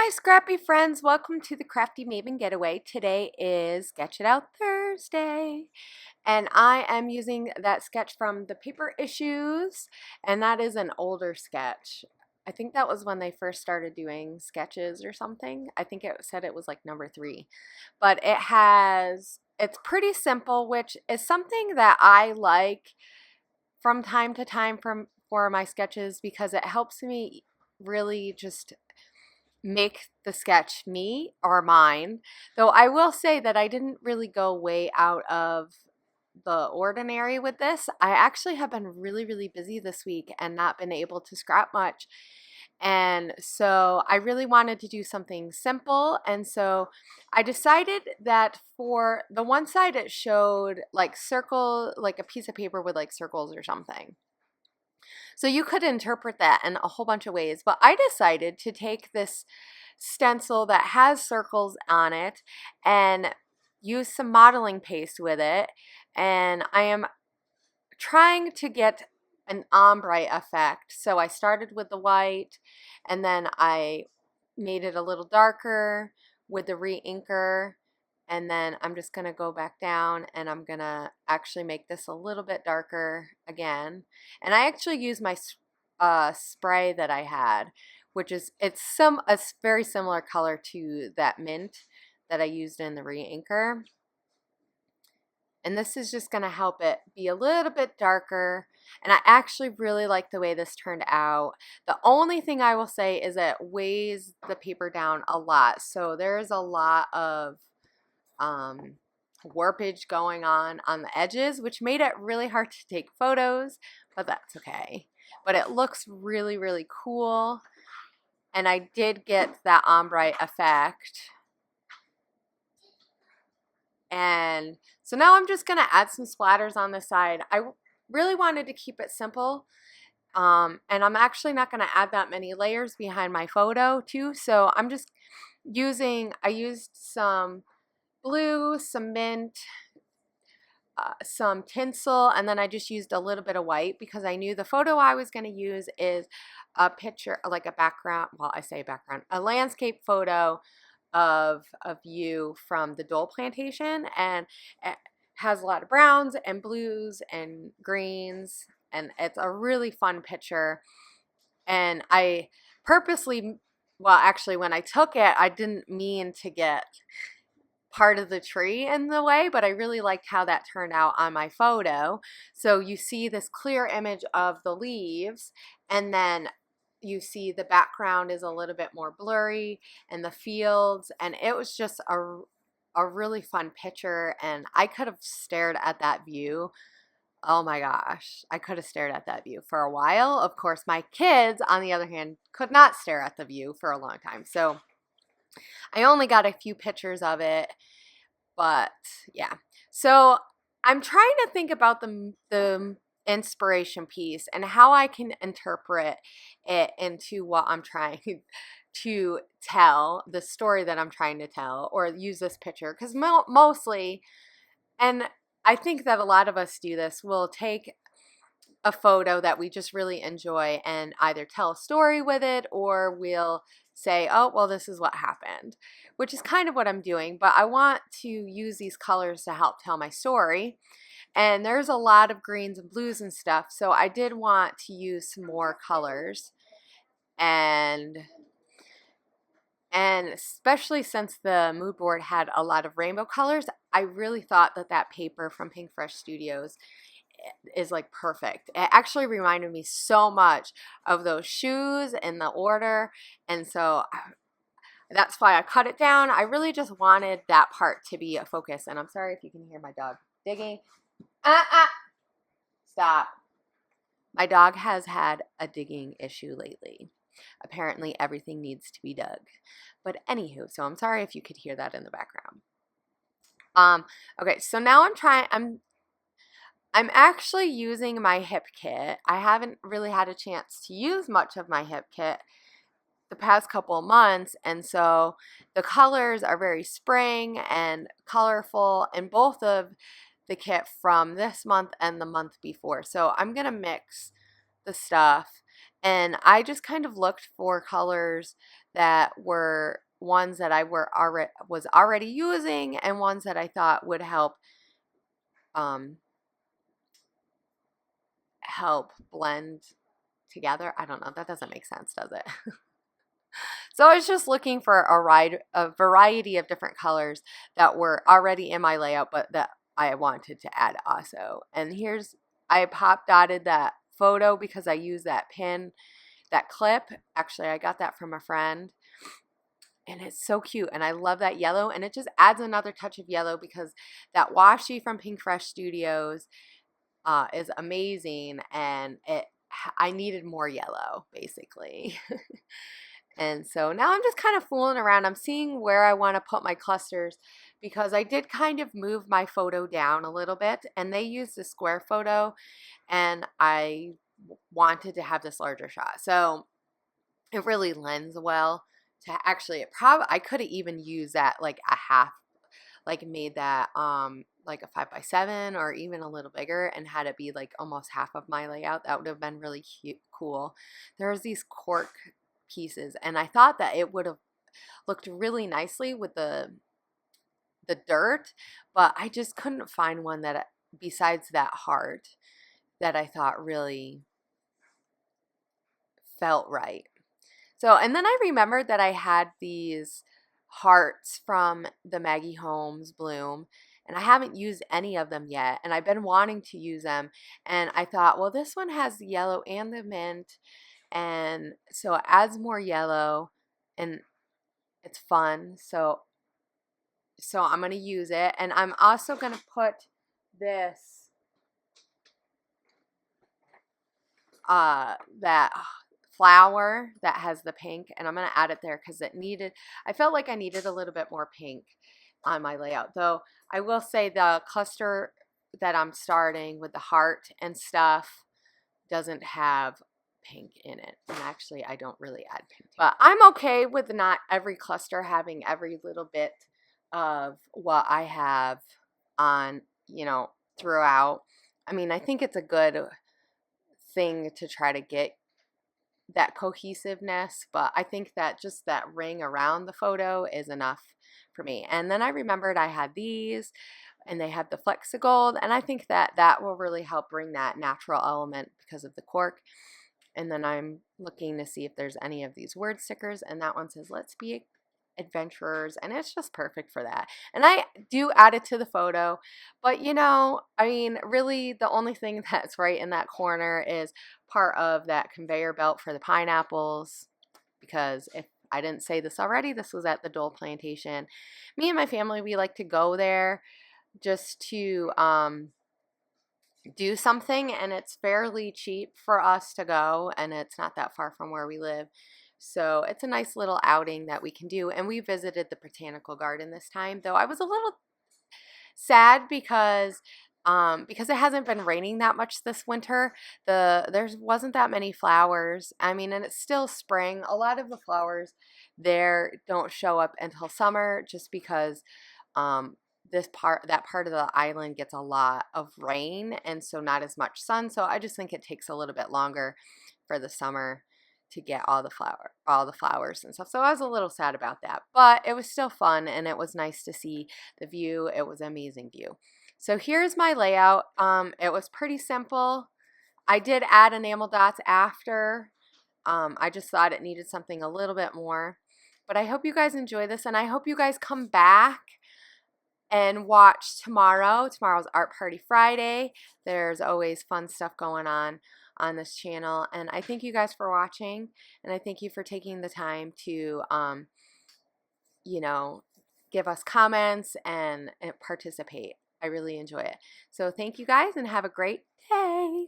my scrappy friends, welcome to the Crafty Maven Getaway. Today is Sketch It Out Thursday, and I am using that sketch from the paper issues, and that is an older sketch. I think that was when they first started doing sketches or something. I think it said it was like number 3, but it's pretty simple, which is something that I like from time to time for my sketches because it helps me really just make the sketch me or mine. Though I will say that I didn't really go way out of the ordinary with this. I actually have been really busy this week and not been able to scrap much. And so I really wanted to do something simple. And so I decided that for the one side it showed like like a piece of paper with like circles or something. So you could interpret that in a whole bunch of ways, but I decided to take this stencil that has circles on it and use some modeling paste with it, and I am trying to get an ombre effect. So I started with the white and then I made it a little darker with the re-inker, and then I'm just going to go back down and I'm going to actually make this a little bit darker again. And I actually use my spray that I had, which is a very similar color to that mint that I used in the re-inker. And this is just going to help it be a little bit darker. And I actually really like the way this turned out. The only thing I will say is it weighs the paper down a lot. So there's a lot of warpage going on the edges, which made it really hard to take photos, but that's okay. But it looks really cool. And I did get that ombre effect. And so now I'm just going to add some splatters on the side. I really wanted to keep it simple. And I'm actually not going to add that many layers behind my photo too. So I'm just I used some blue, some mint, some tinsel, and then I just used a little bit of white because I knew the photo I was going to use is a picture, like a background, well, I say background, a landscape photo of a view from the Dole plantation, and it has a lot of browns and blues and greens, and it's a really fun picture. And I purposely, well, actually when I took it, I didn't mean to get part of the tree in the way, but I really liked how that turned out on my photo. So you see this clear image of the leaves, and then you see the background is a little bit more blurry and the fields, and it was just a really fun picture, and I could have stared at that view. Oh my gosh, I could have stared at that view for a while. Of course, my kids, on the other hand, could not stare at the view for a long time. So I only got a few pictures of it, but yeah. So I'm trying to think about the inspiration piece and how I can interpret it into what I'm trying to tell, the story that I'm trying to tell, or use this picture. Because mostly, and I think that a lot of us do this, we'll take a photo that we just really enjoy and either tell a story with it, or we'll say, oh, well, this is what happened, which is kind of what I'm doing. But I want to use these colors to help tell my story. And there's a lot of greens and blues and stuff, so I did want to use some more colors. And especially since the mood board had a lot of rainbow colors, I really thought that that paper from Pink Fresh Studios is like perfect. It actually reminded me so much of those shoes in the order, and so that's why I cut it down. I really just wanted that part to be a focus, and I'm sorry if you can hear my dog digging. Stop. My dog has had a digging issue lately. Apparently everything needs to be dug. But anywho, so I'm sorry if you could hear that in the background. Okay, so now I'm actually using my hip kit. I haven't really had a chance to use much of my hip kit the past couple of months, and so the colors are very spring and colorful in both of the kit from this month and the month before. So I'm gonna mix the stuff And I just kind of looked for colors that were ones that I was already using and ones that I thought would um, help blend together. I don't know. That doesn't make sense, does it? So I was just looking for a variety of different colors that were already in my layout, but that I wanted to add also. And I pop dotted that photo because I use that pin, that clip. Actually, I got that from a friend. And it's so cute, and I love that yellow, and it just adds another touch of yellow because that washi from Pink Fresh Studios is amazing, and I needed more yellow, basically. And so now I'm just kind of fooling around. I'm seeing where I want to put my clusters because I did kind of move my photo down a little bit, and they used the square photo, and I wanted to have this larger shot. So it really lends well to actually, I could have even used that like a half, like made that like a 5x7 or even a little bigger and had it be like almost half of my layout. That would have been really cute, cool. There's these cork pieces, and I thought that it would have looked really nicely with the dirt, but I just couldn't find one that besides that heart that I thought really felt right. So, and then I remembered that I had these hearts from the Maggie Holmes Bloom, and I haven't used any of them yet, and I've been wanting to use them, and I thought, well, this one has the yellow and the mint, and so it adds more yellow, and it's fun, so I'm going to use it, and I'm also going to put this, that flower that has the pink, and I'm going to add it there because I felt like I needed a little bit more pink on my layout. Though I will say the cluster that I'm starting with the heart and stuff doesn't have pink in it, and actually I don't really add pink, but I'm okay with not every cluster having every little bit of what I have on, throughout. I mean, I think it's a good thing to try to get that cohesiveness, but I think that just that ring around the photo is enough for me. And then I remembered I had these, and they have the Flexigold, and I think that will really help bring that natural element because of the cork. And then I'm looking to see if there's any of these word stickers, and that one says let's be adventurers, and it's just perfect for that. And I do add it to the photo, but I mean, really the only thing that's right in that corner is part of that conveyor belt for the pineapples, because if I didn't say this already, this was at the Dole Plantation. Me and my family, we like to go there just to do something, and it's fairly cheap for us to go, and it's not that far from where we live. So it's a nice little outing that we can do. And we visited the botanical garden this time, though I was a little sad because it hasn't been raining that much this winter. There wasn't that many flowers. I mean, and it's still spring. A lot of the flowers there don't show up until summer just because that part of the island gets a lot of rain, and so not as much sun. So I just think it takes a little bit longer for the summer to get all the flowers and stuff. So I was a little sad about that, but it was still fun, and it was nice to see the view. It was an amazing view. So here's my layout. It was pretty simple. I did add enamel dots after. I just thought it needed something a little bit more. But I hope you guys enjoy this, and I hope you guys come back and watch tomorrow. Tomorrow's Art Party Friday. There's always fun stuff going on this channel, and I thank you guys for watching, and I thank you for taking the time to give us comments and participate. I really enjoy it. So thank you guys, and have a great day.